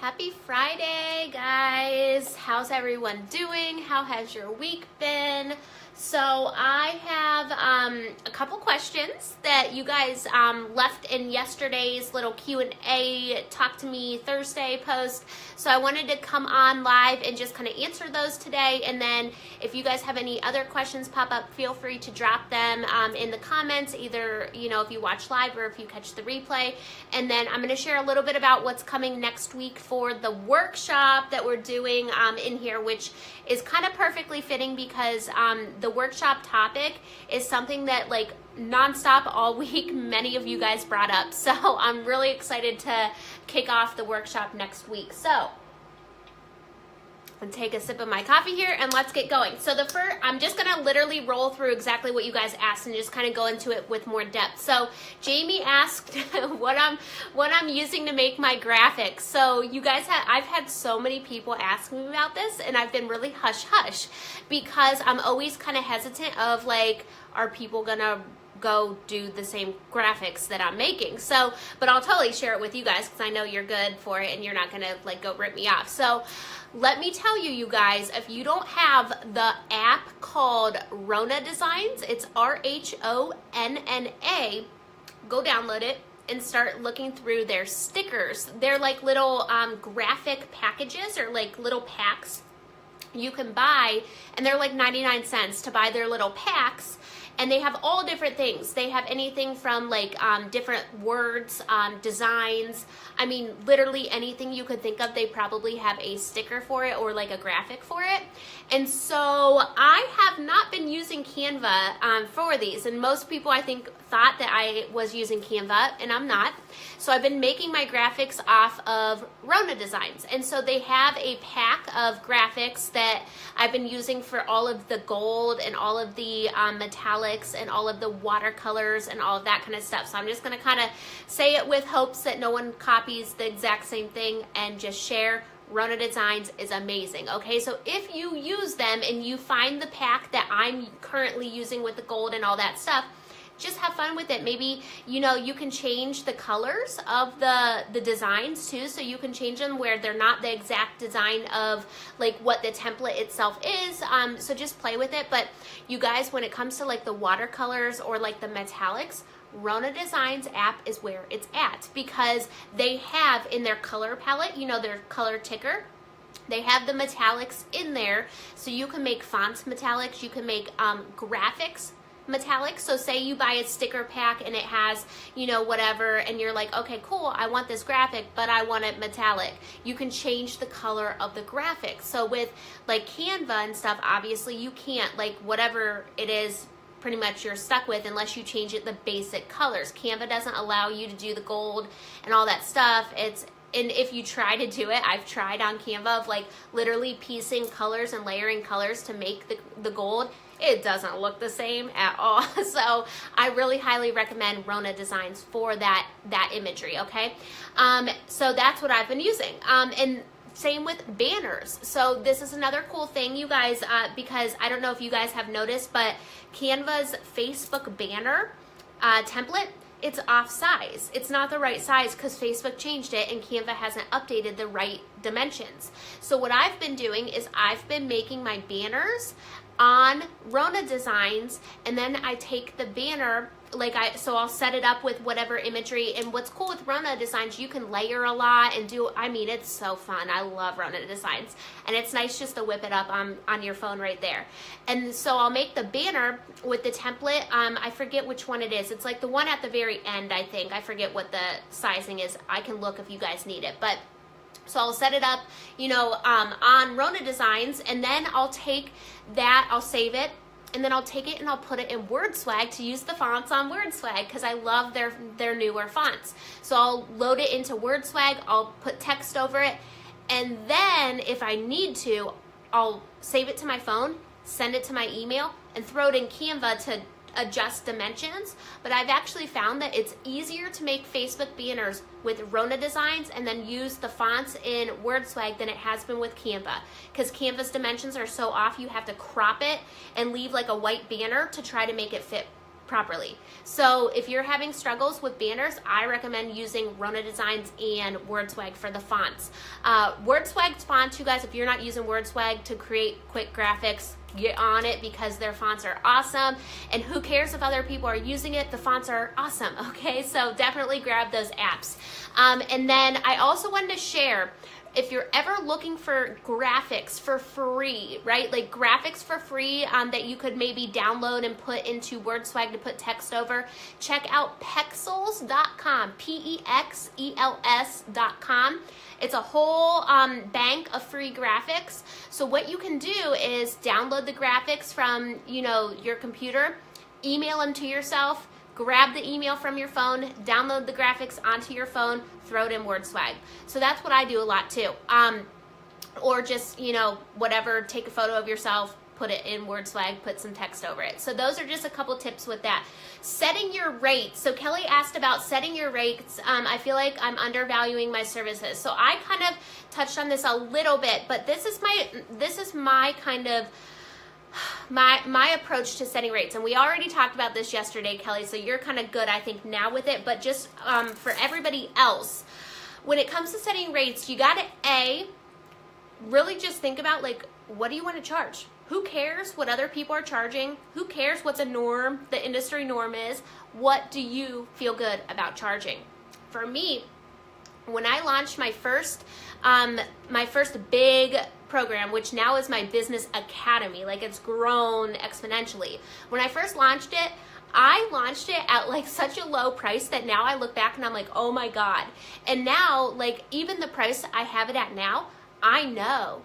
Happy Friday, guys. How's everyone doing? How has your week been? So I have a couple questions that you guys left in yesterday's little Q&A Talk to Me Thursday post. So I wanted to come on live and just kind of answer those today. And then if you guys have any other questions pop up, feel free to drop them in the comments, either, you know, if you watch live or if you catch the replay. And then I'm going to share a little bit about what's coming next week for the workshop that we're doing in here, which is kind of perfectly fitting because the workshop topic is something that like nonstop all week many of you guys brought up. So I'm really excited to kick off the workshop next week. So and take a sip of my coffee here and let's get going. So the first, I'm just gonna literally roll through exactly what you guys asked and just kind of go into it with more depth. So Jamie asked what I'm using to make my graphics. So you guys I've had so many people ask me about this and I've been really hush hush because I'm always kind of hesitant of like, are people gonna go do the same graphics that I'm making? So, but I'll totally share it with you guys because I know you're good for it and you're not gonna like go rip me off. So let me tell you, you guys, if you don't have the app called Rona Designs, it's RHONNA, go download it and start looking through their stickers. They're like little graphic packages or like little packs you can buy, and they're like 99 cents to buy their little packs. And they have all different things. They have anything from like different words, designs. I mean, literally anything you could think of, they probably have a sticker for it or like a graphic for it. And so I have not been using Canva for these. And most people, I think, thought that I was using Canva, and I'm not. So I've been making my graphics off of Rona Designs. And so they have a pack of graphics that I've been using for all of the gold and all of the metallics and all of the watercolors and all of that kind of stuff. So I'm just going to kind of say it with hopes that no one copies the exact same thing and just share. Rona Designs is amazing. Okay, so if you use them and you find the pack that I'm currently using with the gold and all that stuff, just have fun with it. Maybe, you know, you can change the colors of the designs too, so you can change them where they're not the exact design of like what the template itself is. So just play with it. But you guys, when it comes to like the watercolors or like the metallics, Rona Designs app is where it's at, because they have in their color palette, you know, their color ticker, they have the metallics in there, so you can make fonts metallics, you can make graphics metallic. So say you buy a sticker pack and it has, you know, whatever, and you're like, okay, cool, I want this graphic, but I want it metallic. You can change the color of the graphic. So with like Canva and stuff, obviously you can't, like whatever it is, pretty much you're stuck with unless you change it the basic colors. Canva doesn't allow you to do the gold and all that stuff. And if you try to do it, I've tried on Canva of like literally piecing colors and layering colors to make the gold. It doesn't look the same at all. So I really highly recommend Rona Designs for that imagery, okay? So that's what I've been using. And same with banners. So this is another cool thing, you guys, because I don't know if you guys have noticed, but Canva's Facebook banner template, it's off size. It's not the right size because Facebook changed it and Canva hasn't updated the right dimensions. So what I've been doing is I've been making my banners on Rona Designs, and then I take the banner, so I'll set it up with whatever imagery. And what's cool with Rona Designs, you can layer a lot and do, I mean, it's so fun. I love Rona Designs, and it's nice just to whip it up on your phone right there. And so I'll make the banner with the template. I forget which one it is. It's like the one at the very end, I think. I forget what the sizing is. I can look if you guys need it, but so I'll set it up, you know, on Rona Designs, and then I'll take that, I'll save it, and then I'll take it and I'll put it in WordSwag to use the fonts on WordSwag because I love their newer fonts. So I'll load it into WordSwag, I'll put text over it, and then if I need to, I'll save it to my phone, send it to my email, and throw it in Canva to adjust dimensions. But I've actually found that it's easier to make Facebook banners with Rona Designs and then use the fonts in WordSwag than it has been with Canva, because Canva's dimensions are so off, you have to crop it and leave like a white banner to try to make it fit properly. So if you're having struggles with banners, I recommend using Rona Designs and WordSwag for the fonts. WordSwag's fonts, you guys, if you're not using WordSwag to create quick graphics, get on it because their fonts are awesome. And who cares if other people are using it? The fonts are awesome, okay? So definitely grab those apps. And then I also wanted to share, if you're ever looking for graphics for free, right? Like graphics for free that you could maybe download and put into WordSwag to put text over, check out pexels.com, Pexels.com. It's a whole bank of free graphics. So what you can do is download the graphics from, your computer, email them to yourself, grab the email from your phone, download the graphics onto your phone, throw it in WordSwag. So that's what I do a lot too. Or just, whatever, take a photo of yourself, put it in WordSwag, put some text over it. So those are just a couple tips with that. Setting your rates. So Kelly asked about setting your rates. I feel like I'm undervaluing my services. So I kind of touched on this a little bit, but this is my kind of my approach to setting rates. And we already talked about this yesterday, Kelly, so you're kind of good, I think, now with it. But just for everybody else, when it comes to setting rates, you got to, really just think about, like, what do you want to charge? Who cares what other people are charging? Who cares what the industry norm is? What do you feel good about charging? For me, when I launched my first big program, which now is my business academy, like it's grown exponentially. When I first launched it, I launched it at like such a low price that now I look back and I'm like, oh my God. And now, like, even the price I have it at now, I know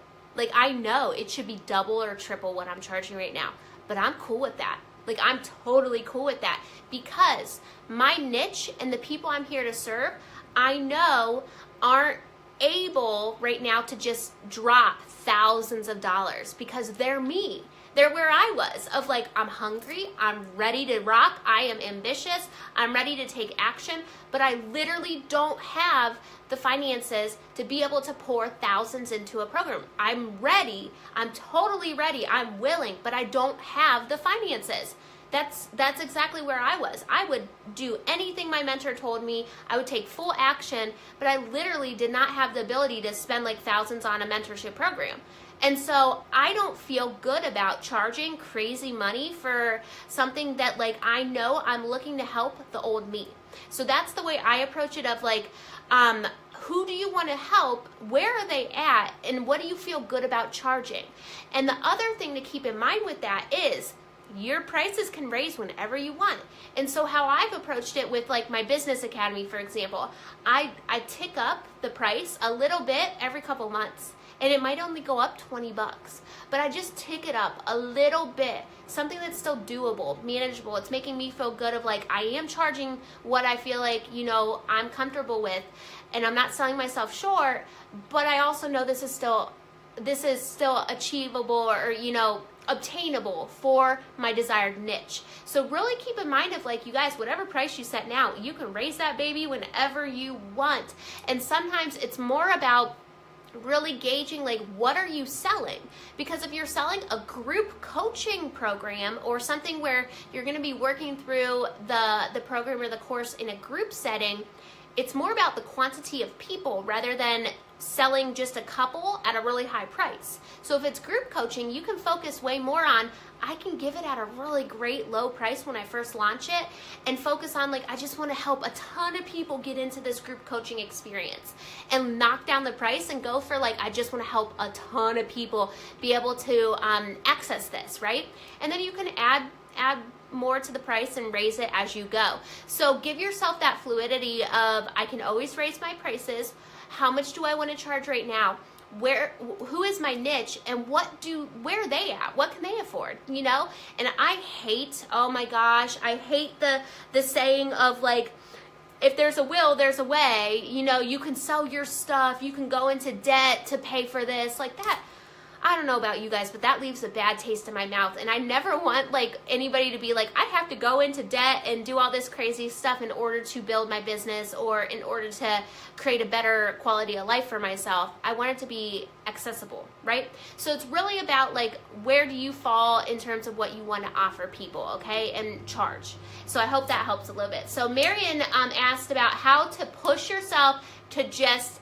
it should be double or triple what I'm charging right now, but I'm cool with that. Like, I'm totally cool with that because my niche and the people I'm here to serve, I know aren't able right now to just drop thousands of dollars because they're me. They're where I was, of like, I'm hungry, I'm ready to rock, I am ambitious, I'm ready to take action, but I literally don't have the finances to be able to pour thousands into a program. I'm ready, I'm totally ready, I'm willing, but I don't have the finances. That's exactly where I was. I would do anything my mentor told me. I would take full action, but I literally did not have the ability to spend like thousands on a mentorship program. And so I don't feel good about charging crazy money for something that, like, I know I'm looking to help the old me. So that's the way I approach it, of like, who do you want to help? Where are they at? And what do you feel good about charging? And the other thing to keep in mind with that is your prices can raise whenever you want. And so how I've approached it with like my business academy, for example, I tick up the price a little bit every couple months. And it might only go up $20, but I just tick it up a little bit, something that's still doable, manageable. It's making me feel good of like, I am charging what I feel like, I'm comfortable with, and I'm not selling myself short, but I also know this is still achievable or, obtainable for my desired niche. So really keep in mind of like, you guys, whatever price you set now, you can raise that baby whenever you want. And sometimes it's more about really gauging like, what are you selling? Because if you're selling a group coaching program or something where you're going to be working through the program or the course in a group setting, it's more about the quantity of people rather than selling just a couple at a really high price. So if it's group coaching, you can focus way more on, I can give it at a really great low price when I first launch it, and focus on like, I just want to help a ton of people get into this group coaching experience, and knock down the price and go for like, I just want to help a ton of people be able to access this, right? And then you can add more to the price and raise it as you go. So give yourself that fluidity of, I can always raise my prices. How much do I want to charge right now? Who is my niche, and where are they at? What can they afford? And I hate, oh my gosh, I hate the saying of like, if there's a will, there's a way. You can sell your stuff, you can go into debt to pay for this, like that. I don't know about you guys, but that leaves a bad taste in my mouth. And I never want like anybody to be like, I have to go into debt and do all this crazy stuff in order to build my business or in order to create a better quality of life for myself. I want it to be accessible, right? So it's really about like, where do you fall in terms of what you want to offer people, okay, and charge. So I hope that helps a little bit. So Marion asked about how to push yourself to just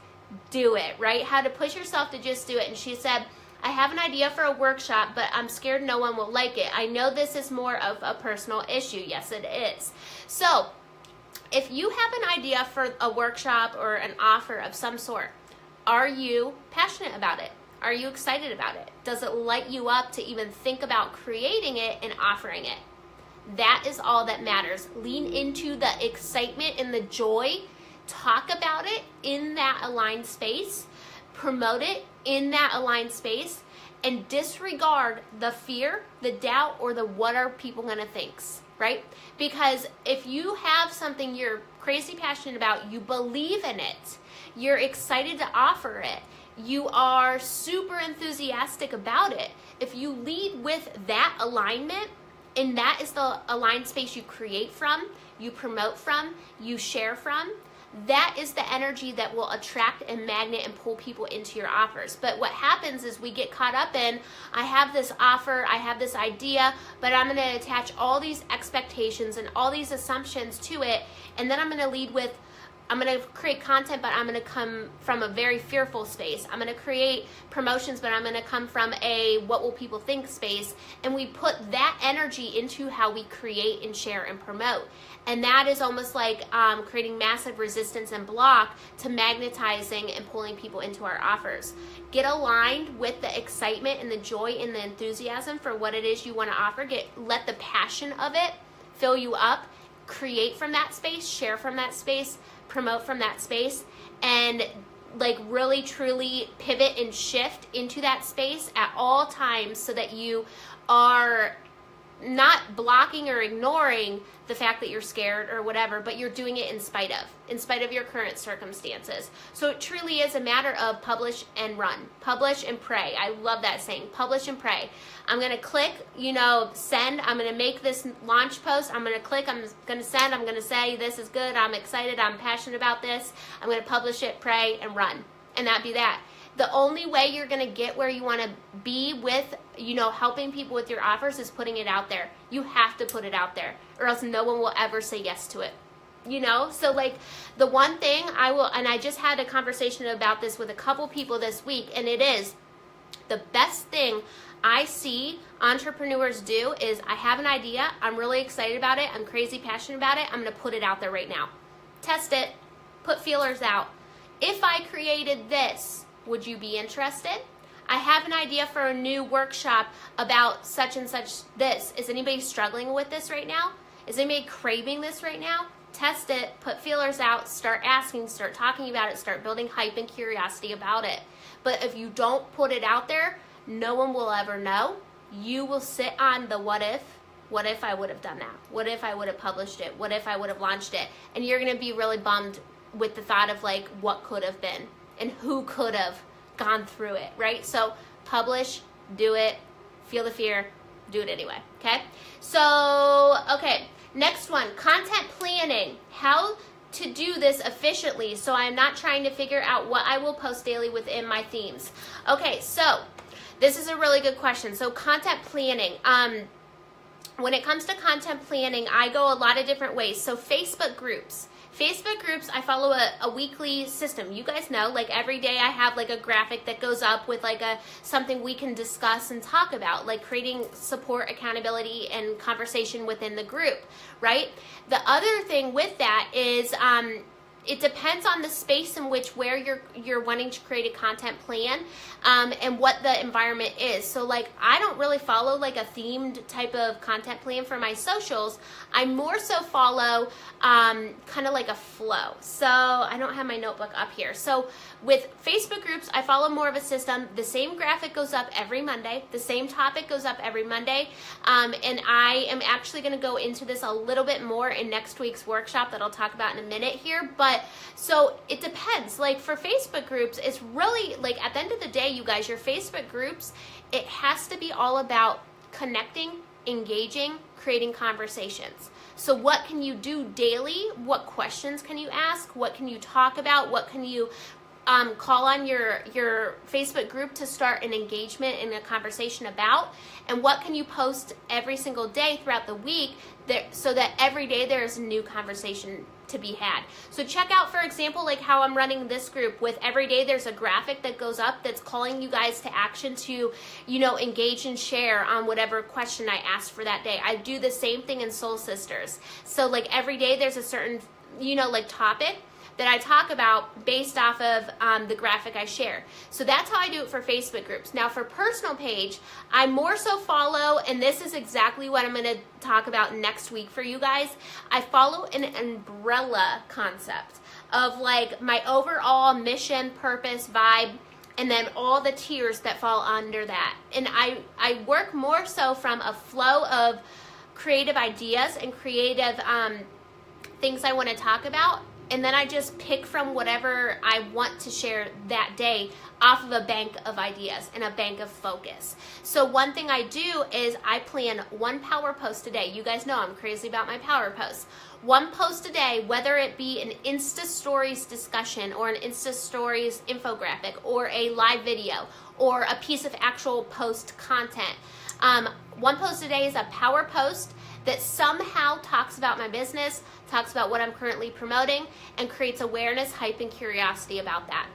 do it, right? How to push yourself to just do it. And she said, I have an idea for a workshop, but I'm scared no one will like it. I know this is more of a personal issue. Yes, it is. So if you have an idea for a workshop or an offer of some sort, are you passionate about it? Are you excited about it? Does it light you up to even think about creating it and offering it? That is all that matters. Lean into the excitement and the joy. Talk about it in that aligned space. Promote it in that aligned space, and disregard the fear, the doubt, or the what are people gonna thinks, right? Because if you have something you're crazy passionate about, you believe in it, you're excited to offer it, you are super enthusiastic about it, if you lead with that alignment, and that is the aligned space you create from, you promote from, you share from, that is the energy that will attract and magnet and pull people into your offers. But what happens is we get caught up in, I have this offer, I have this idea, but I'm going to attach all these expectations and all these assumptions to it, and then I'm going to lead with, I'm going to create content, but I'm going to come from a very fearful space. I'm going to create promotions, but I'm going to come from a what will people think space. And we put that energy into how we create and share and promote. And that is almost like creating massive resistance and block to magnetizing and pulling people into our offers. Get aligned with the excitement and the joy and the enthusiasm for what it is you want to offer. Let the passion of it fill you up. Create from that space, share from that space, promote from that space, and like really truly pivot and shift into that space at all times so that you are not blocking or ignoring the fact that you're scared or whatever, but you're doing it in spite of your current circumstances. So it truly is a matter of publish and run, publish and pray. I love that saying, publish and pray. I'm going to click, send. I'm going to make this launch post. I'm going to click, I'm going to send. I'm going to say, this is good. I'm excited. I'm passionate about this. I'm going to publish it, pray, and run. And that'd be that. The only way you're going to get where you want to be with, helping people with your offers is putting it out there. You have to put it out there, or else no one will ever say yes to it. So like the one thing and I just had a conversation about this with a couple people this week, and it is the best thing I see entrepreneurs do is, I have an idea, I'm really excited about it, I'm crazy passionate about it, I'm going to put it out there right now. Test it, put feelers out. If I created this, would you be interested? I have an idea for a new workshop about such and such this. Is anybody struggling with this right now? Is anybody craving this right now? Test it, put feelers out, start asking, start talking about it, start building hype and curiosity about it. But if you don't put it out there, no one will ever know. You will sit on the what if I would have done that? What if I would have published it? What if I would have launched it? And you're going to be really bummed with the thought of like what could have been and who could have gone through it, right? So publish, do it, feel the fear, do it anyway, okay? So, okay, next one, content planning. How to do this efficiently so I'm not trying to figure out what I will post daily within my themes. Okay, so this is a really good question. So content planning. When it comes to content planning, I go a lot of different ways. So Facebook groups, I follow a weekly system. You guys know, like every day I have like a graphic that goes up with like something we can discuss and talk about, like creating support, accountability, and conversation within the group, right? The other thing with that is it depends on the space in which where you're wanting to create a content plan and what the environment is. So like I don't really follow like a themed type of content plan for my socials. I more so follow kind of like a flow. So I don't have my notebook up here. So with Facebook groups, I follow more of a system. The same graphic goes up every Monday. The same topic goes up every Monday. And I am actually going to go into this a little bit more in next week's workshop that I'll talk about in a minute here. But But so it depends. Like for Facebook groups, it's really like at the end of the day, you guys, your Facebook groups, it has to be all about connecting, engaging, creating conversations. So what can you do daily? What questions can you ask? What can you talk about? What can you call on your Facebook group to start an engagement and a conversation about? And what can you post every single day throughout the week so that every day there's a new conversation to be had? So check out, for example, like how I'm running this group with every day there's a graphic that goes up that's calling you guys to action to, engage and share on whatever question I asked for that day. I do the same thing in Soul Sisters. So like every day there's a certain, topic that I talk about based off of the graphic I share. So that's how I do it for Facebook groups. Now for personal page, I more so follow, and this is exactly what I'm going to talk about next week for you guys. I follow an umbrella concept of like my overall mission, purpose, vibe, and then all the tiers that fall under that. And I work more so from a flow of creative ideas and creative things I want to talk about. And then I just pick from whatever I want to share that day off of a bank of ideas and a bank of focus. So one thing I do is I plan one power post a day. You guys know I'm crazy about my power posts. One post a day, whether it be an Insta Stories discussion or an Insta Stories infographic or a live video or a piece of actual post content. One post a day is a power post that somehow talks about my business, talks about what I'm currently promoting, and creates awareness, hype, and curiosity about that.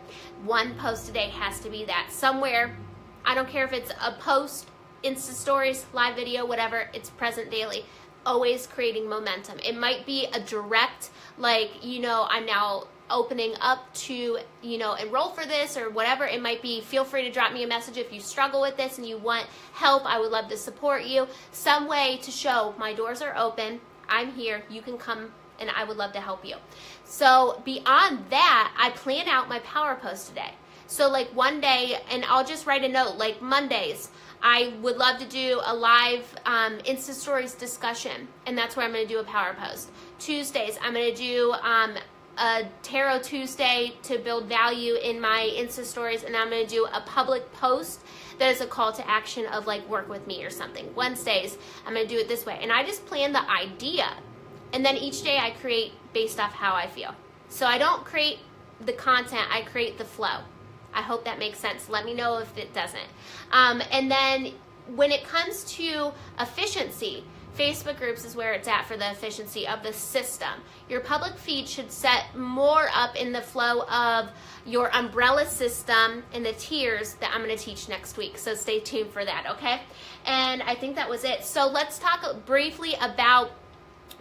One post a day has to be that. Somewhere, I don't care if it's a post, Insta Stories, live video, whatever, it's present daily. Always creating momentum. It might be a direct, I'm now opening up to, enroll for this or whatever. It might be, feel free to drop me a message if you struggle with this and you want help. I would love to support you. Some way to show my doors are open. I'm here. You can come and I would love to help you. So beyond that, I plan out my power post today. So like one day, and I'll just write a note, like Mondays, I would love to do a live Insta Stories discussion, and that's where I'm going to do a power post. Tuesdays, I'm going to do a Tarot Tuesday to build value in my Insta Stories, and I'm going to do a public post that is a call to action of like work with me or something. Wednesdays, I'm going to do it this way. And I just plan the idea, and then each day I create based off how I feel. So I don't create the content, I create the flow. I hope that makes sense. Let me know if it doesn't. And then when it comes to efficiency, Facebook groups is where it's at for the efficiency of the system. Your public feed should set more up in the flow of your umbrella system and the tiers that I'm going to teach next week. So stay tuned for that, okay? And I think that was it. So let's talk briefly about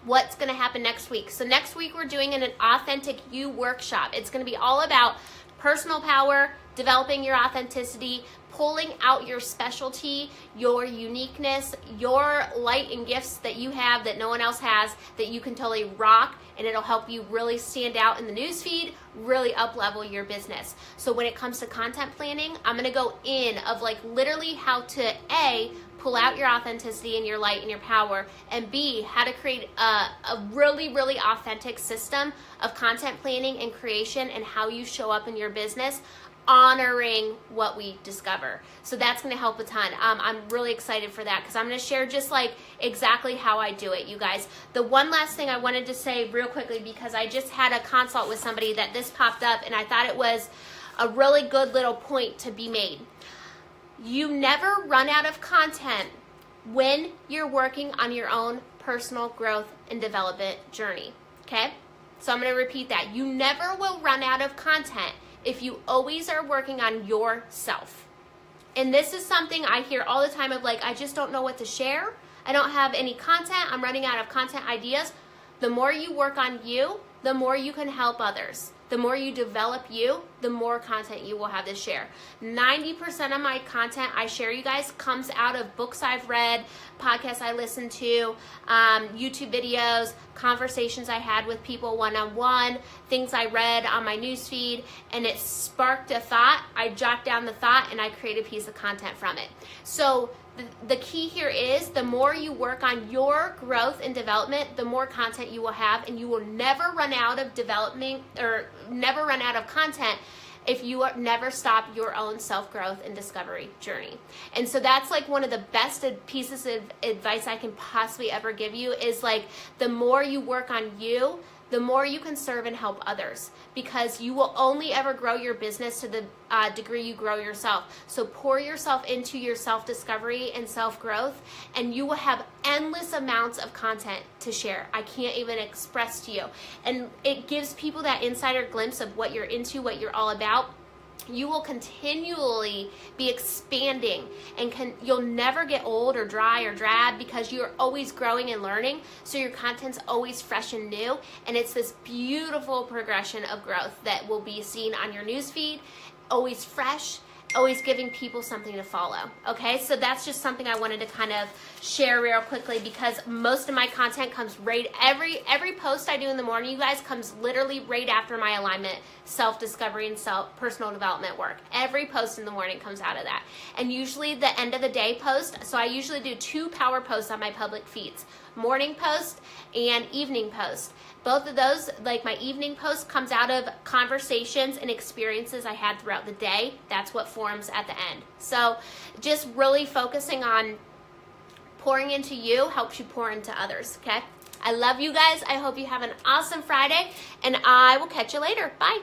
what's going to happen next week. So next week we're doing an Authentic You workshop. It's going to be all about personal power, developing your authenticity, pulling out your specialty, your uniqueness, your light and gifts that you have that no one else has, that you can totally rock, and it'll help you really stand out in the newsfeed, really up-level your business. So when it comes to content planning, I'm going to go in of like literally how to A, pull out your authenticity and your light and your power, and B, how to create a really, really authentic system of content planning and creation and how you show up in your business, honoring what we discover. So that's going to help a ton. I'm really excited for that because I'm going to share just like exactly how I do it, you guys. The one last thing I wanted to say real quickly, because I just had a consult with somebody that this popped up and I thought it was a really good little point to be made. You never run out of content when you're working on your own personal growth and development journey, okay? So I'm going to repeat that. You never will run out of content if you always are working on yourself. And this is something I hear all the time of like, I just don't know what to share. I don't have any content. I'm running out of content ideas. The more you work on you, the more you can help others. The more you develop you, the more content you will have to share. 90% of my content I share, you guys, comes out of books I've read, podcasts I listen to, YouTube videos, conversations I had with people one-on-one, things I read on my newsfeed, and it sparked a thought. I jot down the thought and I create a piece of content from it. So the key here is the more you work on your growth and development, the more content you will have, and you will never run out of development or never run out of content if you never stop your own self-growth and discovery journey. And so that's like one of the best pieces of advice I can possibly ever give you is like the more you work on you, the more you can serve and help others, because you will only ever grow your business to the degree you grow yourself. So pour yourself into your self-discovery and self-growth, and you will have endless amounts of content to share. I can't even express to you. And it gives people that insider glimpse of what you're into, what you're all about. You will continually be expanding, and you'll never get old or dry or drab because you're always growing and learning. So your content's always fresh and new, and it's this beautiful progression of growth that will be seen on your newsfeed, always fresh, always giving people something to follow. Okay, so that's just something I wanted to kind of share real quickly, because most of my content comes right, every post I do in the morning, you guys, comes literally right after my alignment, self-discovery and personal development work. Every post in the morning comes out of that. And usually the end of the day post, so I usually do 2 power posts on my public feeds, morning post and evening post. Both of those, like my evening post, comes out of conversations and experiences I had throughout the day. That's what forms at the end. So just really focusing on pouring into you helps you pour into others, okay? I love you guys. I hope you have an awesome Friday, and I will catch you later. Bye.